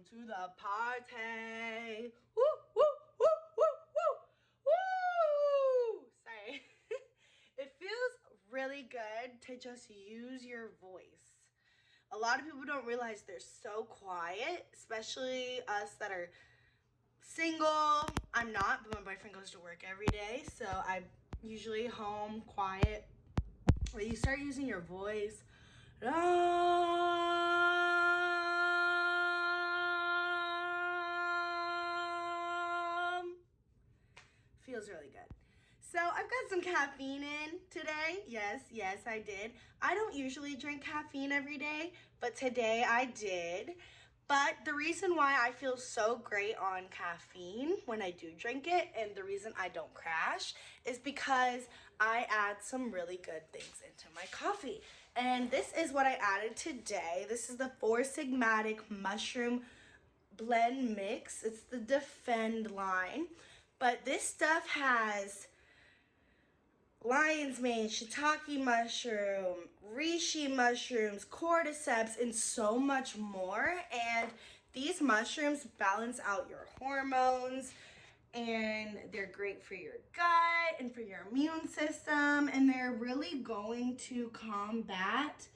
Welcome to the party. Woo, woo, woo, woo, woo, woo. Sorry. It feels really good to just use your voice. A lot of people don't realize they're so quiet, especially us that are single. I'm not, but my boyfriend goes to work every day, so I'm usually home quiet. When you start using your voice, feels really good. So I've got some caffeine in today. Yes, I did. I don't usually drink caffeine every day, but today I did. But the reason why I feel so great on caffeine when I do drink it, and the reason I don't crash, is because I add some really good things into my coffee. And this is what I added today. This is the Four Sigmatic Mushroom Blend Mix. It's the Defend line. But this stuff has lion's mane, shiitake mushroom, reishi mushrooms, cordyceps, and so much more. And these mushrooms balance out your hormones, and they're great for your gut and for your immune system, and they're really going to combat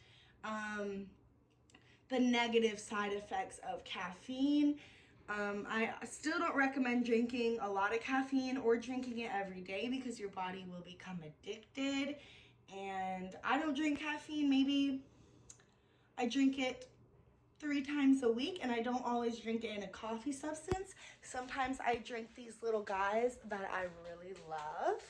the negative side effects of caffeine. I still don't recommend drinking a lot of caffeine or drinking it every day because your body will become addicted. And I don't drink caffeine. Maybe I drink it 3 times a week, and I don't always drink it in a coffee substance. Sometimes I drink these little guys that I really love.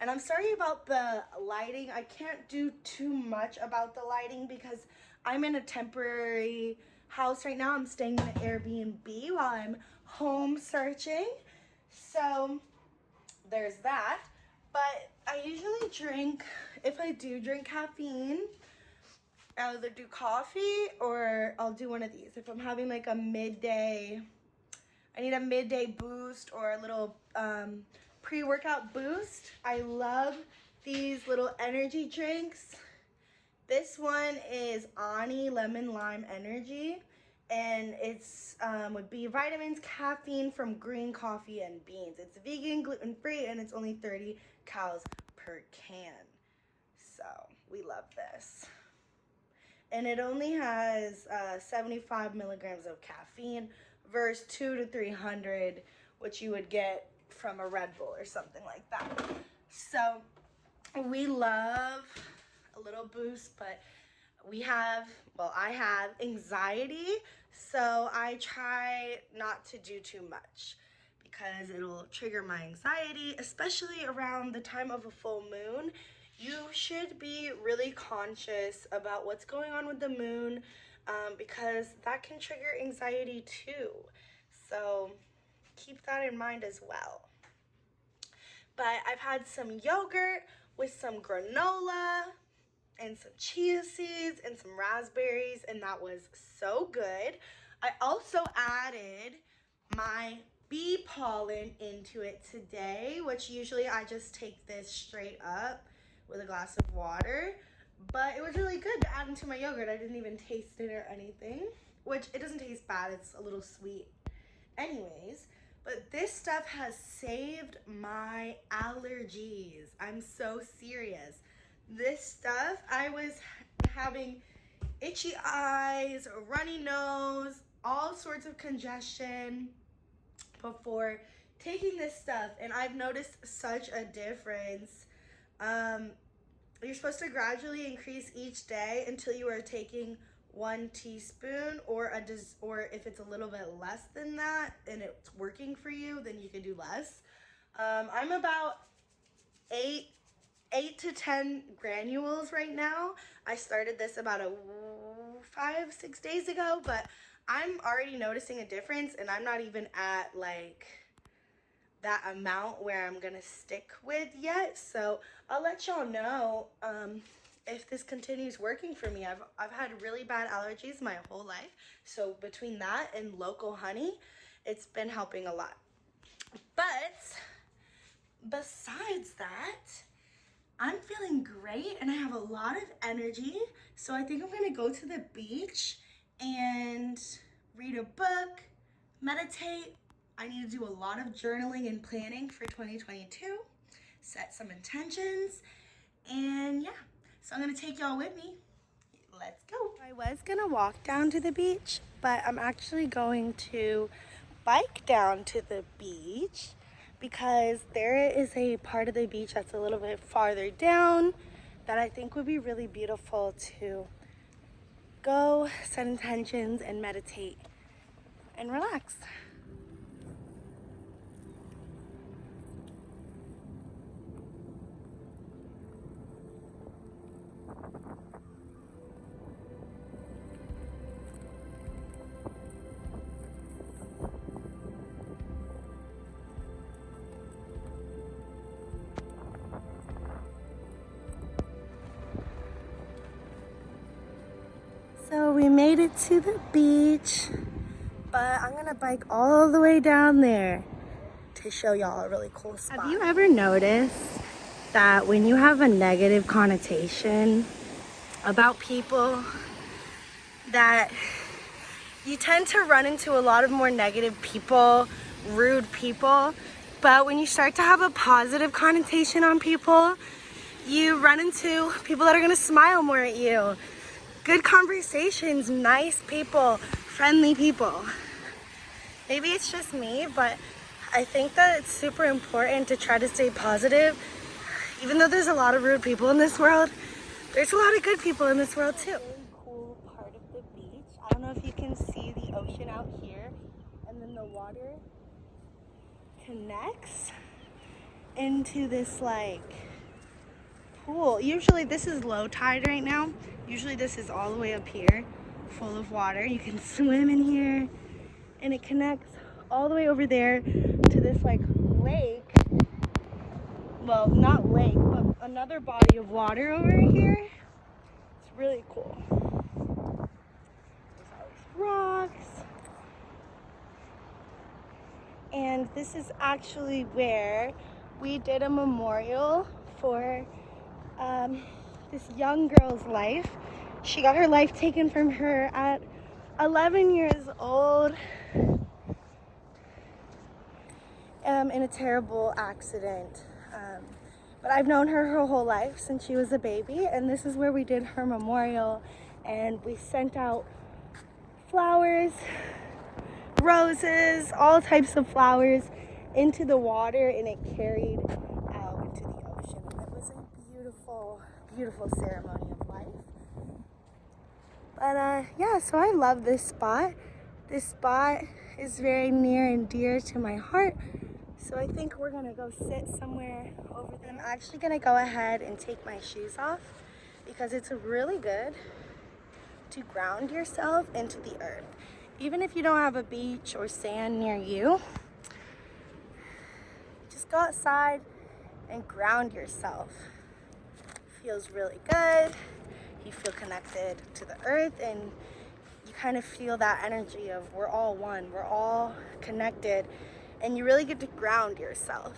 And I'm sorry about the lighting. I can't do too much about the lighting because I'm in a temporary house right now. I'm staying in an Airbnb while I'm home searching. So there's that. But I usually drink, if I do drink caffeine, I'll either do coffee or I'll do one of these. If I'm having like a midday, I need a midday boost or a little pre-workout boost. I love these little energy drinks. This one is Ani Lemon Lime Energy, and it's with B vitamins, caffeine from green coffee and beans. It's vegan, gluten-free, and it's only 30 calories per can. So we love this. And it only has 75 milligrams of caffeine versus 200 to 300, which you would get from a Red Bull or something like that. So we love a little boost, but I have anxiety, so I try not to do too much because it'll trigger my anxiety, especially around the time of a full moon. You should be really conscious about what's going on with the moon because that can trigger anxiety too. So keep that in mind as well. But I've had some yogurt with some granola and some chia seeds and some raspberries, and that was so good. I also added my bee pollen into it today, which usually I just take this straight up with a glass of water. But it was really good to add into my yogurt. I didn't even taste it or anything, which it doesn't taste bad. It's a little sweet anyways. But this stuff has saved my allergies. I'm so serious. This stuff, I was having itchy eyes, a runny nose, all sorts of congestion before taking this stuff, and I've noticed such a difference. You're supposed to gradually increase each day until you are taking 1 teaspoon, or if it's a little bit less than that and it's working for you, then you can do less. I'm about 8 to 10 granules right now. I started this about 5-6 days ago, but I'm already noticing a difference, and I'm not even at like that amount where I'm gonna stick with yet. So I'll let y'all know if this continues working for me. I've had really bad allergies my whole life, so between that and local honey, it's been helping a lot. But besides that, I'm feeling great and I have a lot of energy. So I think I'm gonna go to the beach and read a book, meditate. I need to do a lot of journaling and planning for 2022, set some intentions, and yeah. So I'm gonna take y'all with me. Let's go. I was gonna walk down to the beach, but I'm actually going to bike down to the beach because there is a part of the beach that's a little bit farther down that I think would be really beautiful to go, set intentions, and meditate and relax. So we made it to the beach, but I'm gonna bike all the way down there to show y'all a really cool spot. Have you ever noticed that when you have a negative connotation about people, that you tend to run into a lot of more negative people, rude people, but when you start to have a positive connotation on people, you run into people that are gonna smile more at you. Good conversations, nice people, friendly people. Maybe it's just me, but I think that it's super important to try to stay positive. Even though there's a lot of rude people in this world, there's a lot of good people in this world too. Really cool part of the beach. I don't know if you can see the ocean out here, and then the water connects into this like pool. Usually this is low tide right now. Usually this is all the way up here, full of water. You can swim in here, and it connects all the way over there to this like lake. Well, not lake, but another body of water over here. It's really cool. There's all these rocks. And this is actually where we did a memorial for this young girl's life. She got her life taken from her at 11 years old in a terrible accident. But I've known her whole life since she was a baby, and this is where we did her memorial, and we sent out flowers, roses, all types of flowers into the water, and it carried out into the ocean. And it was a beautiful, beautiful ceremony of life. But yeah, so I love this spot. This spot is very near and dear to my heart. So I think we're gonna go sit somewhere over there. I'm actually gonna go ahead and take my shoes off because it's really good to ground yourself into the earth. Even if you don't have a beach or sand near you, just go outside and ground yourself. Feels really good. You feel connected to the earth, and you kind of feel that energy of we're all one, we're all connected, and you really get to ground yourself.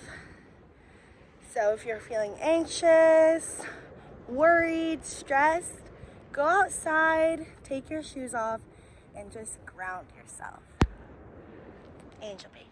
So if you're feeling anxious, worried, stressed, go outside, take your shoes off, and just ground yourself. Angel baby.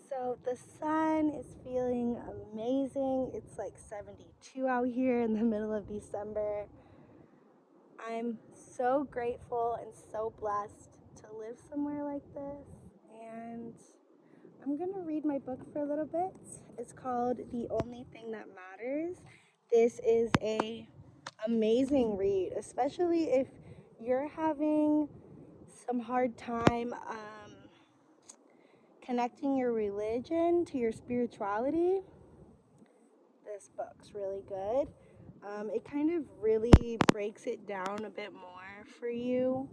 So the sun is feeling amazing. It's like 72 out here in the middle of December. I'm so grateful and so blessed to live somewhere like this. And I'm gonna read my book for a little bit. It's called The Only Thing That Matters. This is a amazing read, especially if you're having some hard time connecting your religion to your spirituality. this book's really good. It kind of really breaks it down a bit more for you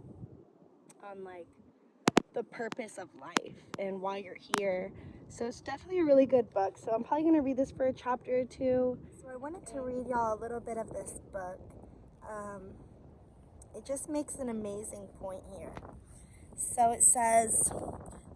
on like the purpose of life and why you're here. So it's definitely a really good book. So I'm probably going to read this for a chapter or two. So I wanted to read y'all a little bit of this book. It just makes an amazing point here. So it says,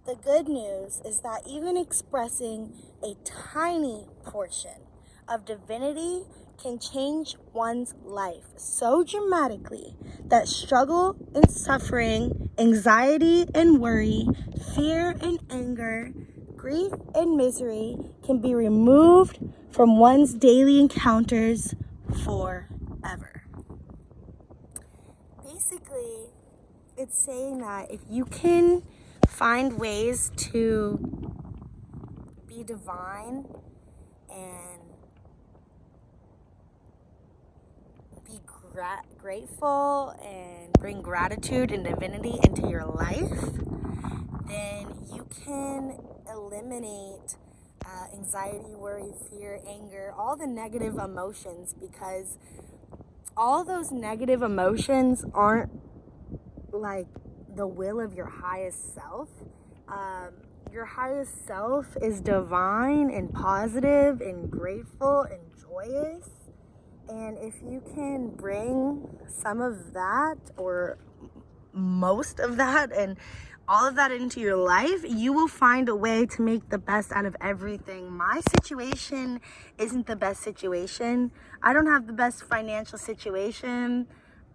the good news is that even expressing a tiny portion of divinity can change one's life so dramatically that struggle and suffering, anxiety and worry, fear and anger, grief and misery can be removed from one's daily encounters forever. Basically, it's saying that if you can find ways to be divine and be grateful and bring gratitude and divinity into your life, then you can eliminate anxiety, worry, fear, anger, all the negative emotions, because all those negative emotions aren't like the will of your highest self. Your highest self is divine and positive and grateful and joyous. And if you can bring some of that or most of that and all of that into your life, you will find a way to make the best out of everything. My situation isn't the best situation. I don't have the best financial situation.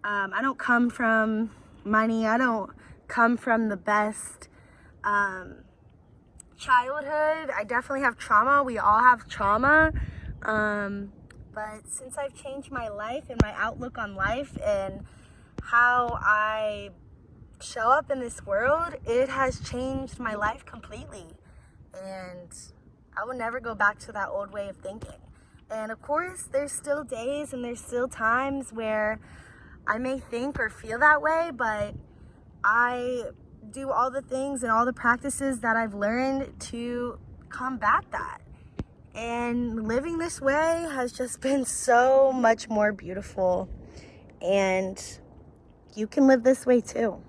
I don't come from money. I don't come from the best childhood. I definitely have trauma. We all have trauma. But since I've changed my life and my outlook on life and how I show up in this world, it has changed my life completely. And I will never go back to that old way of thinking. And of course, there's still days and there's still times where I may think or feel that way, but I do all the things and all the practices that I've learned to combat that. And living this way has just been so much more beautiful. And you can live this way too.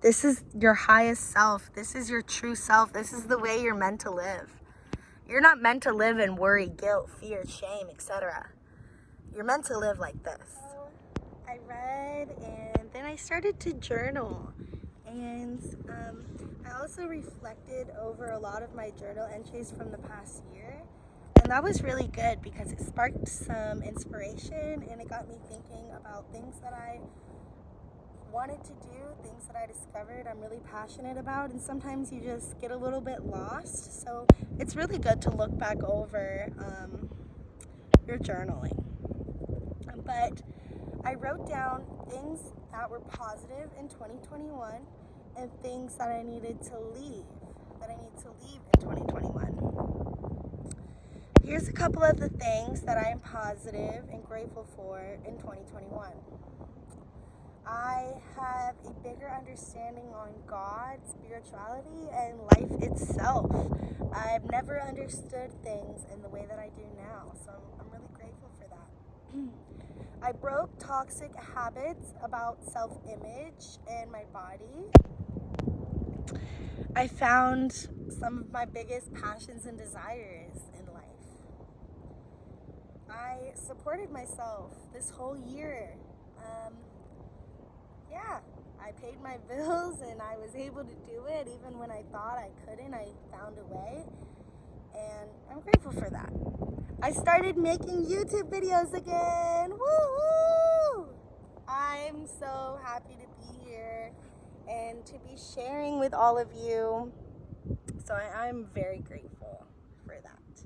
This is your highest self. This is your true self. This is the way you're meant to live. You're not meant to live in worry, guilt, fear, shame, etc. You're meant to live like this. So I read and then I started to journal. And I also reflected over a lot of my journal entries from the past year. And that was really good because it sparked some inspiration and it got me thinking about things that I wanted to do, things that I discovered I'm really passionate about, and sometimes you just get a little bit lost. So it's really good to look back over your journaling. But I wrote down things that were positive in 2021 and things that I needed to leave, in 2021. Here's a couple of the things that I am positive and grateful for in 2021. I have a bigger understanding on God, spirituality, and life itself. I've never understood things in the way that I do now, so I'm really grateful for that. I broke toxic habits about self-image and my body. I found some of my biggest passions and desires in life. I supported myself this whole year. I paid my bills and I was able to do it even when I thought I couldn't. I found a way, and I'm grateful for that. I started making YouTube videos again. Woo-hoo! I'm so happy to be here and to be sharing with all of you. So I'm very grateful for that.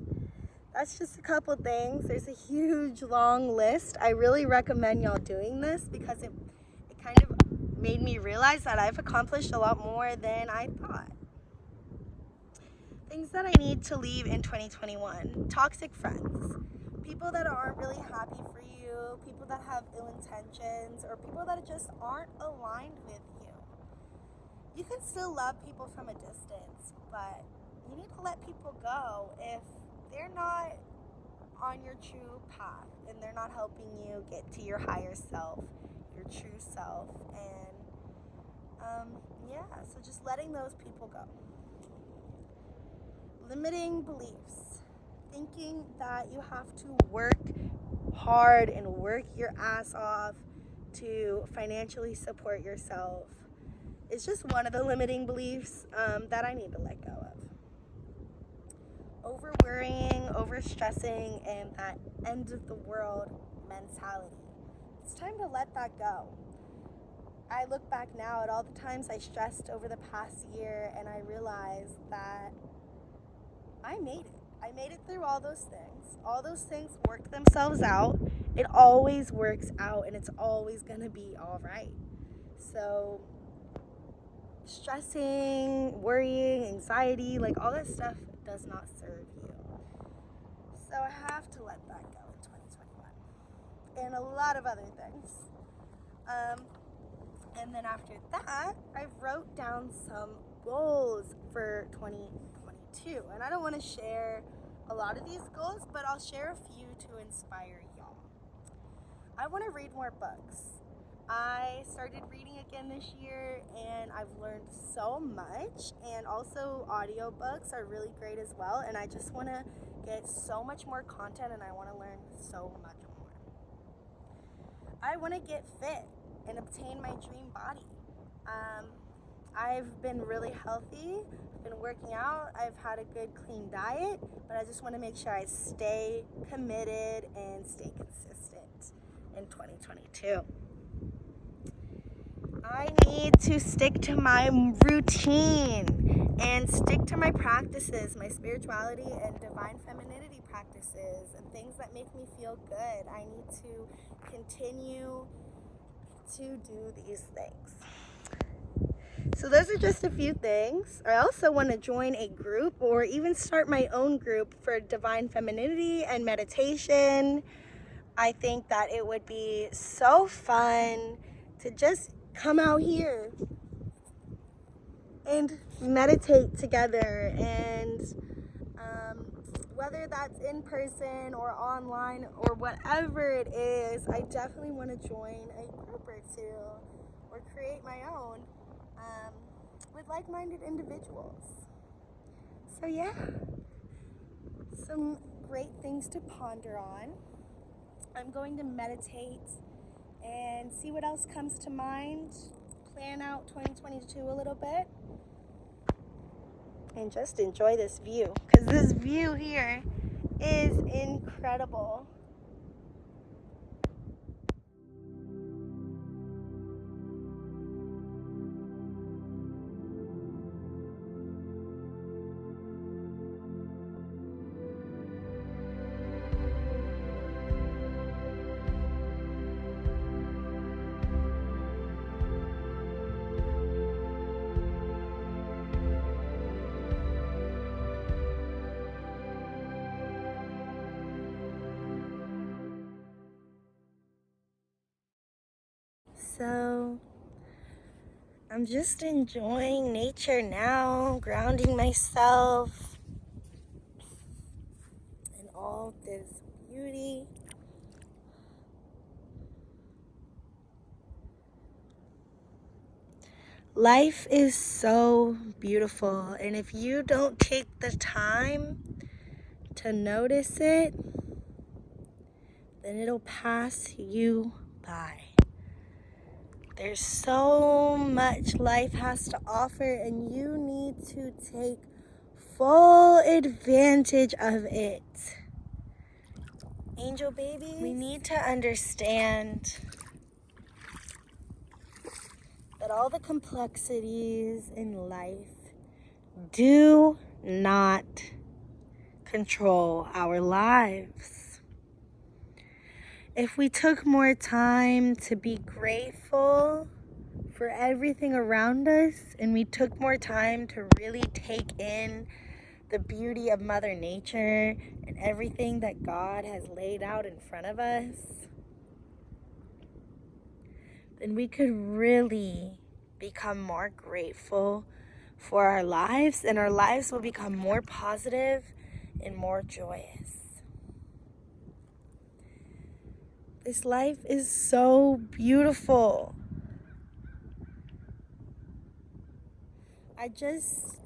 That's just a couple things. There's a huge long list. I really recommend y'all doing this because it kind of made me realize that I've accomplished a lot more than I thought. Things that I need to leave in 2021. Toxic friends. People that aren't really happy for you, people that have ill intentions, or people that just aren't aligned with you. You can still love people from a distance, but you need to let people go if they're not on your true path, and they're not helping you get to your higher self, your true self. And yeah, so just letting those people go. Limiting beliefs. Thinking that you have to work hard and work your ass off to financially support yourself is just one of the limiting beliefs that I need to let go of. Over worrying, over stressing, and that end of the world mentality. It's time to let that go. I look back now at all the times I stressed over the past year, and I realized that I made it. I made it through all those things. All those things work themselves out. It always works out, and it's always going to be all right. So stressing, worrying, anxiety, like all that stuff does not serve you. So I have to let that go in 2021. And a lot of other things. And then after that, I wrote down some goals for 2022. And I don't want to share a lot of these goals, but I'll share a few to inspire y'all. I want to read more books. I started reading again this year, and I've learned so much. And also audiobooks are really great as well. And I just want to get so much more content, and I want to learn so much more. I want to get fit and obtain my dream body. I've been really healthy, I've been working out, I've had a good clean diet, but I just want to make sure I stay committed and stay consistent in 2022. I need to stick to my routine and stick to my practices, my spirituality and divine femininity practices, and things that make me feel good. I need to continue to do these things. So those are just a few things. I also want to join a group or even start my own group for divine femininity and meditation. I think that it would be so fun to just come out here and meditate together, and whether that's in person or online or whatever it is, I definitely want to join a group or two or create my own with like-minded individuals. So yeah, some great things to ponder on. I'm going to meditate and see what else comes to mind, plan out 2022 a little bit, and just enjoy this view, because this view here is incredible. So I'm just enjoying nature now, grounding myself in all this beauty. Life is so beautiful, and if you don't take the time to notice it, then it'll pass you by. There's so much life has to offer, and you need to take full advantage of it. Angel babies, we need to understand that all the complexities in life do not control our lives. If we took more time to be grateful for everything around us, and we took more time to really take in the beauty of Mother Nature and everything that God has laid out in front of us, then we could really become more grateful for our lives, and our lives will become more positive and more joyous. This life is so beautiful. I just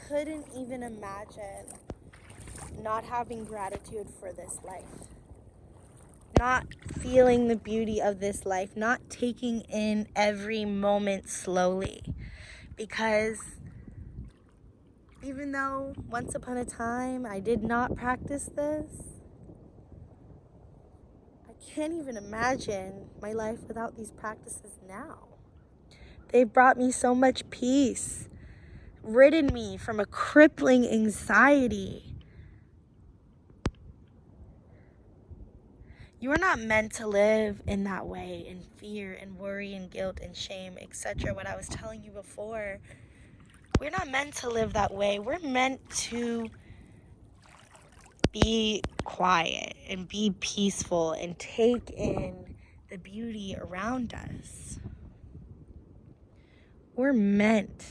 couldn't even imagine not having gratitude for this life, not feeling the beauty of this life, not taking in every moment slowly. Because even though once upon a time I did not practice this, I can't even imagine my life without these practices now. They've brought me so much peace, ridden me from a crippling anxiety. You are not meant to live in that way, in fear and worry and guilt and shame, etc. What I was telling you before, we're not meant to live that way. We're meant to be quiet and be peaceful and take in the beauty around us. We're meant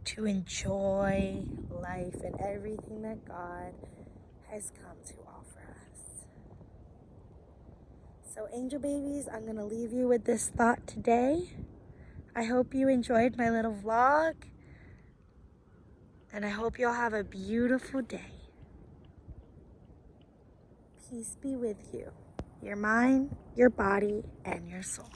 to enjoy life and everything that God has come to offer us. So, angel babies, I'm going to leave you with this thought today. I hope you enjoyed my little vlog, and I hope you'll have a beautiful day. Peace be with you, your mind, your body, and your soul.